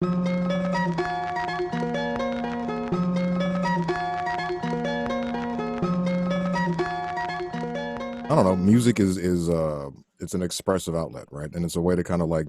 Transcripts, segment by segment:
I don't know. Music is it's an expressive outlet, right? And it's a way to kind of like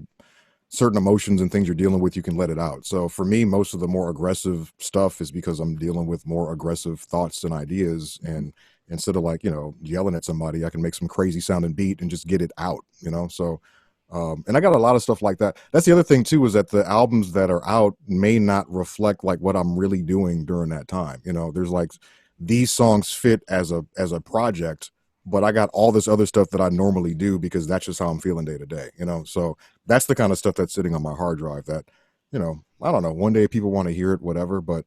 certain emotions and things you're dealing with, you can let it out. So for me, most of the more aggressive stuff is because I'm dealing with more aggressive thoughts and ideas. And instead of like, yelling at somebody, I can make some crazy sounding beat and just get it out. So, and I got a lot of stuff like that. That's the other thing too, is that the albums that are out may not reflect like what I'm really doing during that time. There's like these songs fit as a project, but I got all this other stuff that I normally do because that's just how I'm feeling day to day. So that's the kind of stuff that's sitting on my hard drive that, I don't know, one day people want to hear it, whatever. But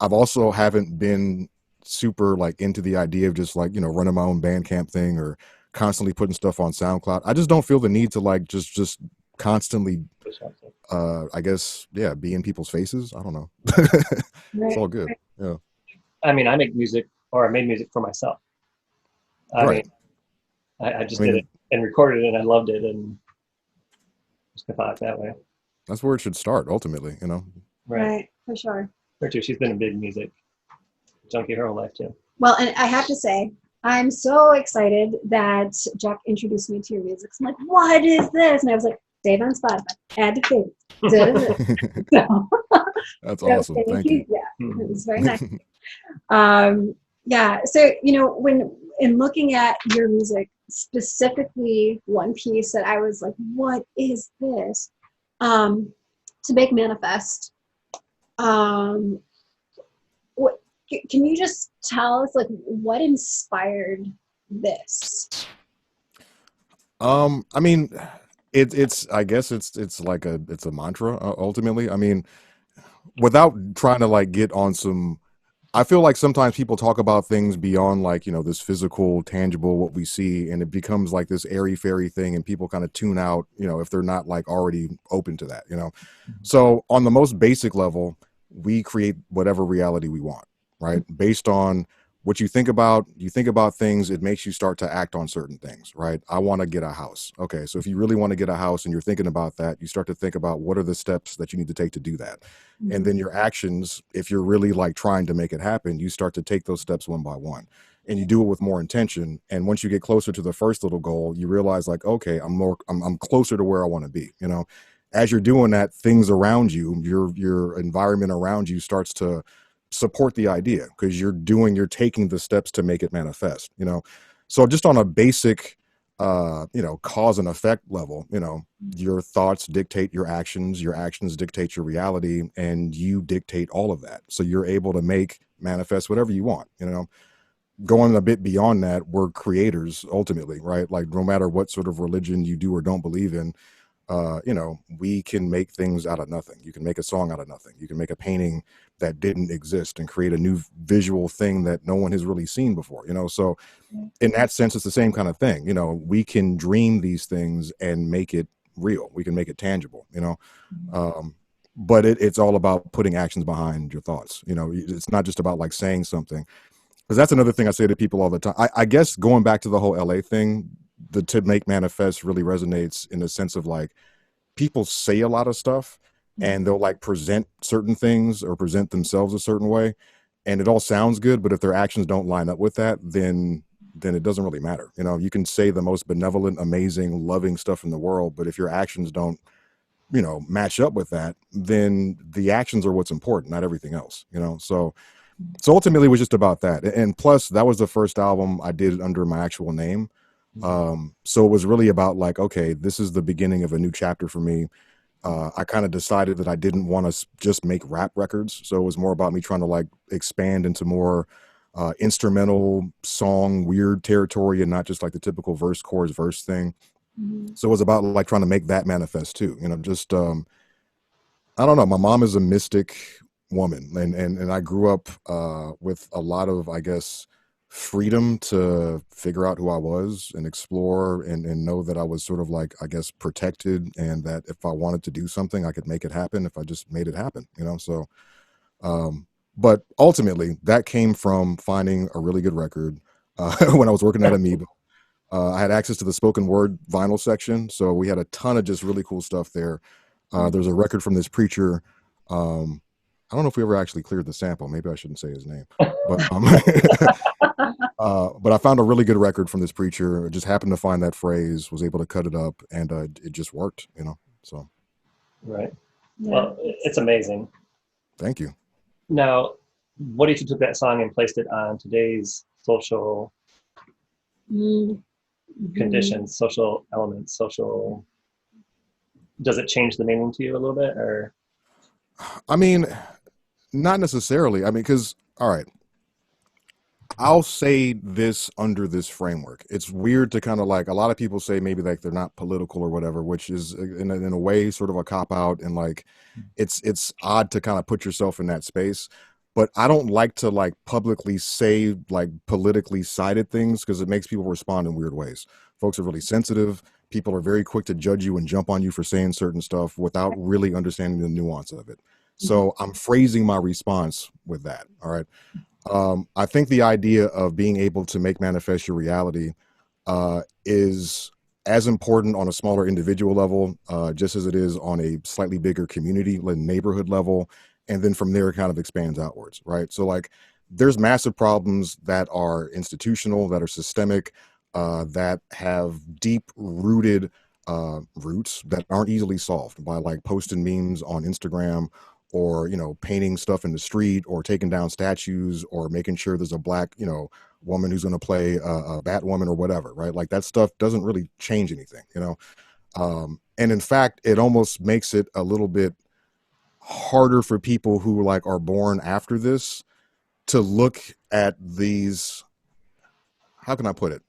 I've also haven't been super like into the idea of just like, running my own Bandcamp thing or constantly putting stuff on SoundCloud. I just don't feel the need to like just constantly I guess, yeah, be in people's faces. I don't know. It's Right. all good. Yeah. I mean, I make music, or I made music for myself. I mean, Right. I I just did it mean, and recorded it, and I loved it, and just thought it that way. that's where it should start ultimately. Right. Right, for sure. Her too. She's been a big music junkie her whole life too. Well, and I have to say, I'm so excited that Jack introduced me to your music. So I'm like, what is this? And I was like, save on Spotify, add to favorites. So, That's so awesome. thank Thank you. you. Yeah, it was very nice. Yeah, so when in looking at your music, specifically one piece that I was like, what is this? To make manifest. Um, what can you just tell us like what inspired this? I mean, it's I guess it's like it's a mantra ultimately. I mean, without trying to like get on some, I feel like sometimes people talk about things beyond like, this physical, tangible, what we see, and it becomes like this airy fairy thing, and people kind of tune out, if they're not like already open to that. So on the most basic level, we create whatever reality we want, right? Based on what you think about things, it makes you start to act on certain things, right? I want to get a house. Okay, so if you really want to get a house and you're thinking about that, you start to think about what are the steps that you need to take to do that. And then your actions, if you're really like trying to make it happen, you start to take those steps one by one, and you do it with more intention. And once you get closer to the first little goal, you realize like, okay, I'm closer to where I want to be. As you're doing that, things around you, your environment around you starts to support the idea because you're taking the steps to make it manifest. So just on a basic cause and effect level, your thoughts dictate your actions dictate your reality, and you dictate all of that. So you're able to make manifest whatever you want. Going a bit beyond that, we're creators ultimately, right? Like no matter what sort of religion you do or don't believe in, we can make things out of nothing. You can make a song out of nothing. You can make a painting that didn't exist and create a new visual thing that no one has really seen before. So in that sense, it's the same kind of thing. We can dream these things and make it real. We can make it tangible. But it's all about putting actions behind your thoughts. It's not just about like saying something, because that's another thing I say to people all the time. I guess going back to the whole LA thing, the to make manifest really resonates in the sense of like people say a lot of stuff and they'll like present certain things or present themselves a certain way, and it all sounds good, but if their actions don't line up with that, then it doesn't really matter. You can say the most benevolent, amazing, loving stuff in the world, but if your actions don't match up with that, then the actions are what's important, not everything else. So ultimately it was just about that. And plus that was the first album I did under my actual name. So it was really about like, okay, this is the beginning of a new chapter for me. I kind of decided that I didn't want to just make rap records. So it was more about me trying to like expand into more instrumental song, weird territory, and not just like the typical verse, chorus, verse thing. So it was about like trying to make that manifest too. Just I don't know. My mom is a mystic woman, and I grew up with a lot of, I guess, freedom to figure out who I was and explore and know that I was sort of like, I guess, protected, and that if I wanted to do something, I could make it happen if I just made it happen. So, but ultimately, that came from finding a really good record when I was working at Amoeba. I had access to the spoken word vinyl section, so we had a ton of just really cool stuff there. There's a record from this preacher. I don't know if we ever actually cleared the sample. Maybe I shouldn't say his name, but but I found a really good record from this preacher. I just happened to find that phrase, was able to cut it up, and it just worked. So Right. Yeah. Well, it's amazing. thank you. Now, what if you took that song and placed it on today's social conditions, social elements, social? Does it change the meaning to you a little bit, or? I mean, not necessarily. I mean, because all right, I'll say this under this framework. It's weird to kind of like, a lot of people say maybe like they're not political or whatever, which is in a way sort of a cop out, and like it's odd to kind of put yourself in that space. But I don't like to like publicly say like politically sided things because it makes people respond in weird ways. Folks are really sensitive. People are very quick to judge you and jump on you for saying certain stuff without really understanding the nuance of it. So I'm phrasing my response with that. All right. I think the idea of being able to make manifest your reality is as important on a smaller individual level, just as it is on a slightly bigger community, like neighborhood level. And then from there, it kind of expands outwards, right? So, like, there's massive problems that are institutional, that are systemic, that have deep rooted roots that aren't easily solved by like posting memes on Instagram, or painting stuff in the street, or taking down statues, or making sure there's a black woman who's going to play a Batwoman or whatever, right? Like that stuff doesn't really change anything. And in fact, it almost makes it a little bit harder for people who like are born after this to look at these. How can I put it?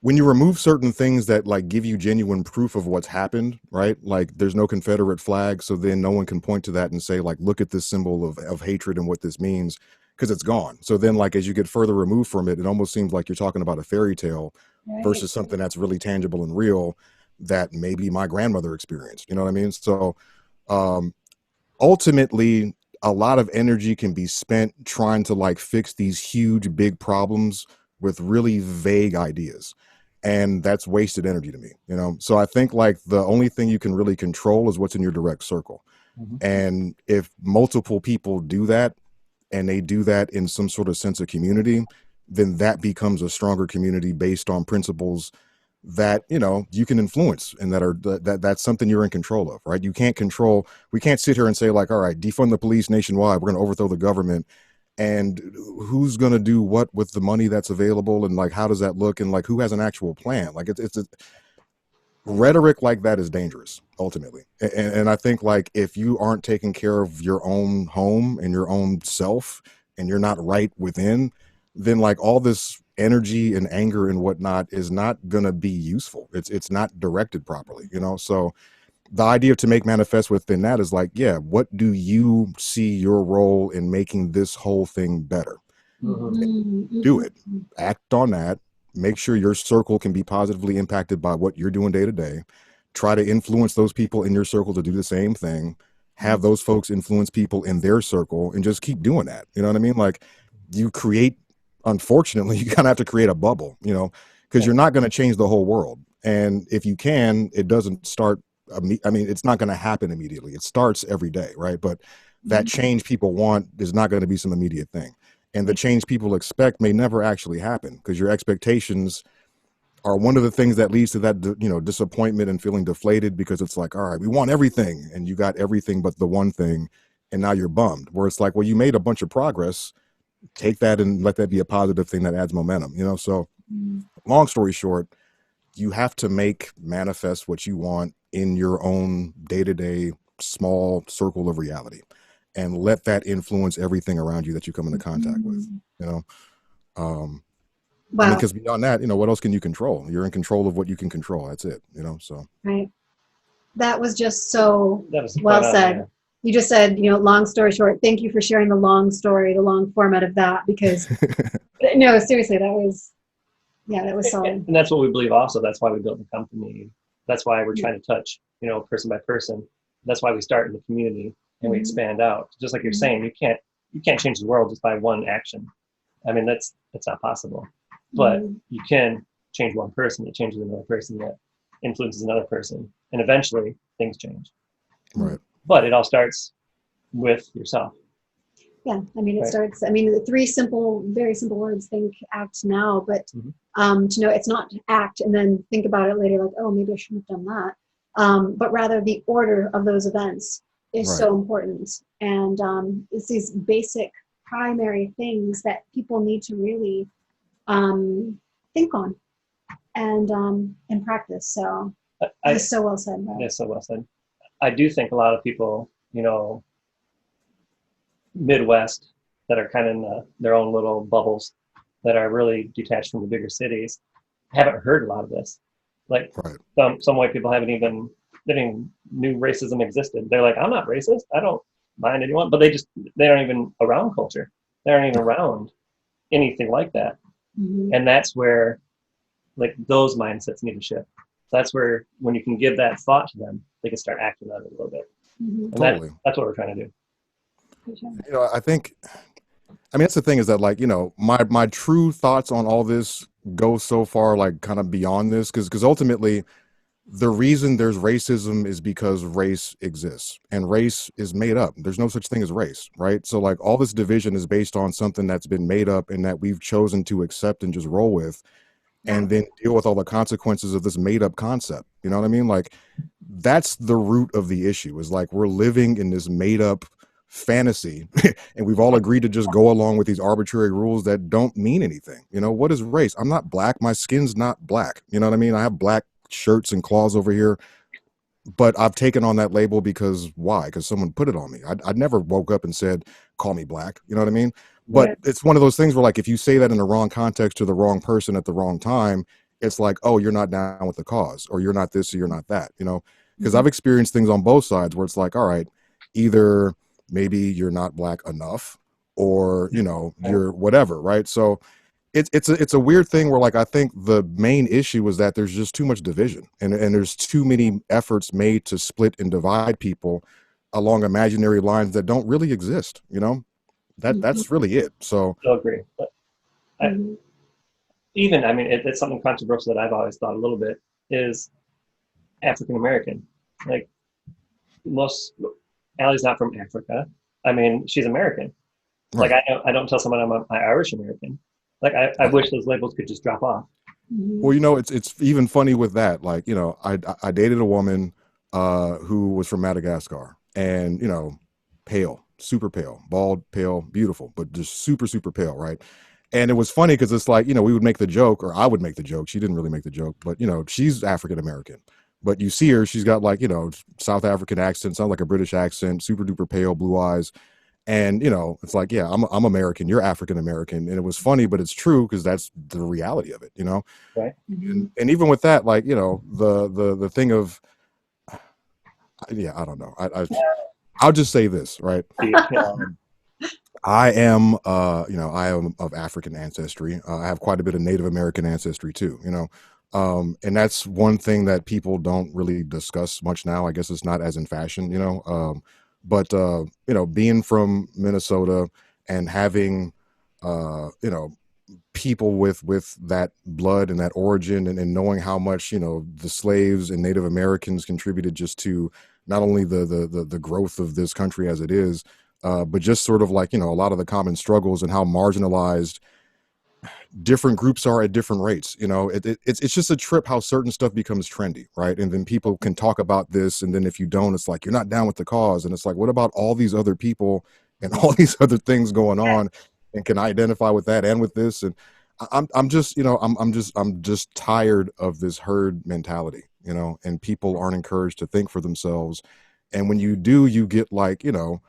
When you remove certain things that like give you genuine proof of what's happened, right? Like there's no Confederate flag, so then no one can point to that and say like, look at this symbol of hatred and what this means, because it's gone. So then like as you get further removed from it, it almost seems like you're talking about a fairy tale versus something that's really tangible and real that maybe my grandmother experienced. You know what I mean? So ultimately, a lot of energy can be spent trying to like fix these huge big problems with really vague ideas, and that's wasted energy to me. So I think like the only thing you can really control is what's in your direct circle. And if multiple people do that, and they do that in some sort of sense of community, then that becomes a stronger community based on principles that you can influence, and that's something you're in control of, right? We can't sit here and say like, all right, defund the police nationwide, we're going to overthrow the government, and who's going to do what with the money that's available, and like how does that look, and like who has an actual plan? Like it's rhetoric like that is dangerous ultimately. And I think like if you aren't taking care of your own home and your own self, and you're not right within, then like all this energy and anger and whatnot is not going to be useful. It's not directed properly. So the idea to make manifest within that is like, yeah, what do you see your role in making this whole thing better? Do it. Act on that. Make sure your circle can be positively impacted by what you're doing day to day. Try to influence those people in your circle to do the same thing. Have those folks influence people in their circle, and just keep doing that. You know what I mean? Like you create, unfortunately, you kind of have to create a bubble, because you're not going to change the whole world. And if you can, it doesn't start. I mean, it's not going to happen immediately. It starts every day, right? But that change people want is not going to be some immediate thing. And the change people expect may never actually happen, because your expectations are one of the things that leads to that, disappointment and feeling deflated, because it's like, all right, we want everything, and you got everything but the one thing, and now you're bummed. Where it's like, well, you made a bunch of progress. Take that and let that be a positive thing that adds momentum. So long story short, you have to make manifest what you want in your own day-to-day small circle of reality, and let that influence everything around you that you come into contact with. I mean, because beyond that, what else can you control? You're in control of what you can control. That's it. So Right. That was just so That was well spot on, said. yeah. You just said, long story short. Thank you for sharing the long story, the long format of that, because no, seriously, that was solid. And that's what we believe also. That's why we built the company. That's why we're trying to touch, person by person. That's why we start in the community and we expand out. Just like you're saying, you can't change the world just by one action. I mean, that's not possible. But you can change one person that changes another person that influences another person. And eventually things change. Right. But it all starts with yourself. Yeah, I mean, it Right. starts, I mean, the three simple, very simple words, think, act now, but to know it's not act and then think about it later, like, oh, maybe I shouldn't have done that. But rather the order of those events is Right. so important. And it's these basic primary things that people need to really think on and practice. So I, this is so well said, Brad. that's so well said. I do think a lot of people, Midwest, that are kind of in their own little bubbles, that are really detached from the bigger cities, haven't heard a lot of this. Like Right. some white people they didn't even knew racism existed. They're like, I'm not racist. I don't mind anyone, but they aren't even around culture. They aren't even around anything like that. Mhm. And that's where like those mindsets need to shift. That's where when you can give that thought to them, they can start acting on it a little bit. Mhm. And Totally. that's what we're trying to do. For sure. I think, I mean, that's the thing is that, like, my true thoughts on all this go so far, like, kind of beyond this, because ultimately, the reason there's racism is because race exists, and race is made up. There's no such thing as race, right? So, like, all this division is based on something that's been made up and that we've chosen to accept and just roll with, and then deal with all the consequences of this made up concept. You know what I mean? Like, that's the root of the issue, is like we're living in this made up fantasy and we've all agreed to just go along with these arbitrary rules that don't mean anything. What is race? I'm not black. My skin's not black. You know what I mean? I have black shirts and claws over here, but I've taken on that label because why? Because someone put it on me. I never woke up and said, call me black. You know what I mean? But Right. it's one of those things where, like, if you say that in the wrong context to the wrong person at the wrong time, it's like, oh, you're not down with the cause, or you're not this, or you're not that, because I've experienced things on both sides where it's like, all right, either maybe you're not black enough, or, you're whatever. Right. So it's a weird thing where, like, I think the main issue is that there's just too much division, and there's too many efforts made to split and divide people along imaginary lines that don't really exist. That's really it. So Still agree. But I, Mhm. I mean, it's something controversial that I've always thought a little bit is African American. Like most, Allie's not from Africa. I mean, she's American. Like right. I don't tell someone I'm Irish American. Like I Right. wish those labels could just drop off. Mhm. Well, it's even funny with that. Like, I dated a woman who was from Madagascar, and pale, super pale, bald, pale, beautiful, but just super, super pale, right? And it was funny because it's like, we would make the joke, or I would make the joke. She didn't really make the joke, but she's African American. But you see her, she's got, like, South African accent, sounds like a British accent, super duper pale, blue eyes. And it's like, yeah, I'm American, you're African American. And it was funny, but it's true, because that's the reality of it. Right? Mhm. And even with that, like, the thing of, yeah, I don't know. I'll just say this, right? Yeah. Um, I am of African ancestry. I have quite a bit of Native American ancestry too. And that's one thing that people don't really discuss much now. I guess it's not as in fashion. But being from Minnesota and having, people with that blood and that origin, and knowing how much the slaves and Native Americans contributed just to not only the growth of this country as it is, but just sort of like a lot of the common struggles and how marginalized different groups are at different rates. It's just a trip how certain stuff becomes trendy, right? And then people can talk about this, and then if you don't, it's like you're not down with the cause, and it's like, what about all these other people and all these other things going on, and can I identify with that and with this? And I'm just I'm just tired of this herd mentality, and people aren't encouraged to think for themselves. And when you do, you get, like, you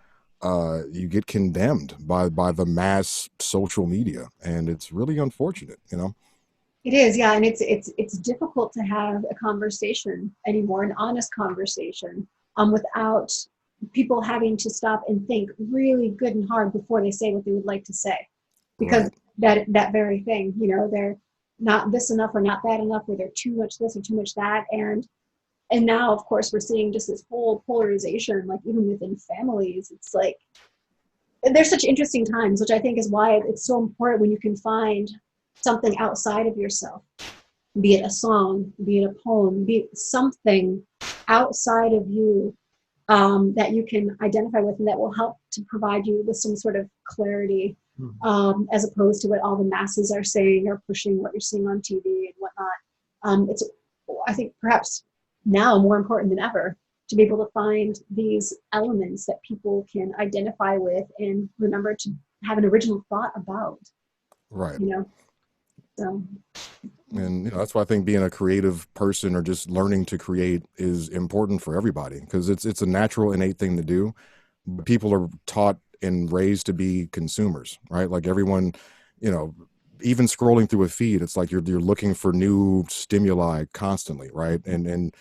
get condemned by the mass social media, and it's really unfortunate. It is, yeah, and it's difficult to have a conversation anymore, an honest conversation, without people having to stop and think really good and hard before they say what they would like to say, because Right. that very thing, they're not this enough or not that enough, or they're too much this or too much that, and now, of course, we're seeing just this whole polarization, like even within families. It's like there's such interesting times, which I think is why it's so important when you can find something outside of yourself, be it a song, be it a poem, be it something outside of you that you can identify with and that will help to provide you with some sort of clarity, as opposed to what all the masses are saying or pushing, what you're seeing on TV and whatnot. It's, I think, perhaps now more important than ever to be able to find these elements that people can identify with and remember to have an original thought about, Right. you know. So And that's why I think being a creative person or just learning to create is important for everybody, because it's a natural, innate thing to do. But people are taught and raised to be consumers, right? Like everyone, you know, even scrolling through a feed, it's like you're looking for new stimuli constantly, right? And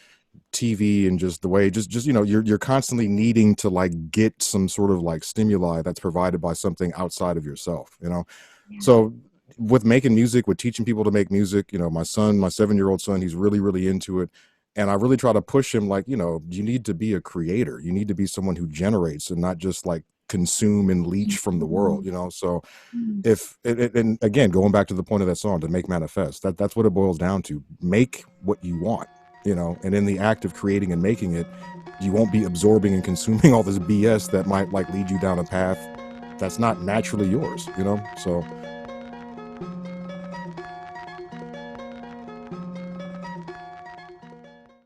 TV and just the way, just you're constantly needing to like get some sort of like stimuli that's provided by something outside of yourself, yeah. So with making music, with teaching people to make music, my son, my 7-year-old son, he's really, really into it. And I really try to push him, like, you need to be a creator. You need to be someone who generates and not just like consume and leech from the world, So Mm. if and again, going back to the point of that song, to make manifest, that's what it boils down to. Make what you want, and in the act of creating and making it, you won't be absorbing and consuming all this BS that might like lead you down a path that's not naturally yours, So